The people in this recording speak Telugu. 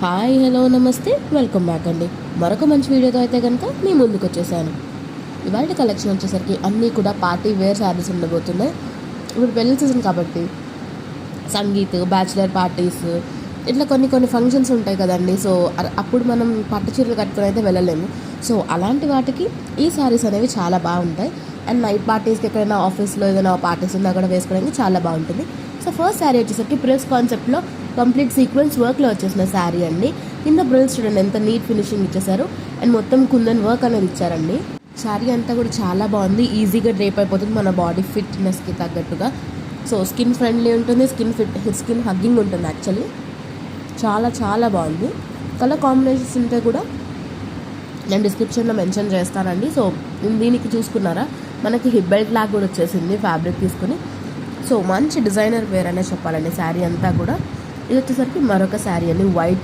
హాయ్ హలో నమస్తే వెల్కమ్ బ్యాక్ అండి. మరొక మంచి వీడియోతో అయితే కనుక మీ ముందుకు వచ్చేసాను. ఇవాళ కలెక్షన్ వచ్చేసరికి అన్నీ కూడా పార్టీ వేర్ శారీస్ ఉండబోతున్నాయి. ఇప్పుడు పెళ్లి సీజన్ కాబట్టి సంగీత్, బ్యాచిలర్ పార్టీస్ ఇట్లా కొన్ని ఫంక్షన్స్ ఉంటాయి కదండి. సో అప్పుడు మనం పట్టు చీరలు కట్టుకొని అయితే వెళ్ళలేము. సో అలాంటి వాటికి ఈ శారీస్ అనేవి చాలా బాగుంటాయి. అండ్ నైట్ పార్టీస్కి ఎక్కడైనా ఆఫీస్లో ఏదైనా పార్టీస్ ఉన్నా కూడా వేసుకోవడానికి చాలా బాగుంటుంది. సో ఫస్ట్ శారీ వచ్చేసరికి ప్రెస్ కాన్సెప్ట్లో కంప్లీట్ సీక్వెన్స్ వర్క్లో వచ్చేసిన శారీ అండి. కింద బ్రిల్స్ చూడండి ఎంత నీట్ ఫినిషింగ్ ఇచ్చేసారు. అండ్ మొత్తం కుందన్ వర్క్ అనేది ఇచ్చారండి. శారీ అంతా కూడా చాలా బాగుంది. ఈజీగా డ్రేప్ అయిపోతుంది మన బాడీ ఫిట్నెస్కి తగ్గట్టుగా. సో స్కిన్ ఫ్రెండ్లీ ఉంటుంది, స్కిన్ హగ్గింగ్ ఉంటుంది. యాక్చువల్లీ చాలా చాలా బాగుంది. కలర్ కాంబినేషన్స్ ఉంటే కూడా నేను డిస్క్రిప్షన్లో మెన్షన్ చేస్తానండి. సో దీనికి చూసుకున్నారా మనకి హిప్ బెల్ట్ లాగా కూడా వచ్చేసింది ఫ్యాబ్రిక్ తీసుకుని. సో మంచి డిజైనర్ వేర్ అనే చెప్పాలండి శారీ అంతా కూడా. ఇది వచ్చేసరికి మరొక శారీ అండి వైట్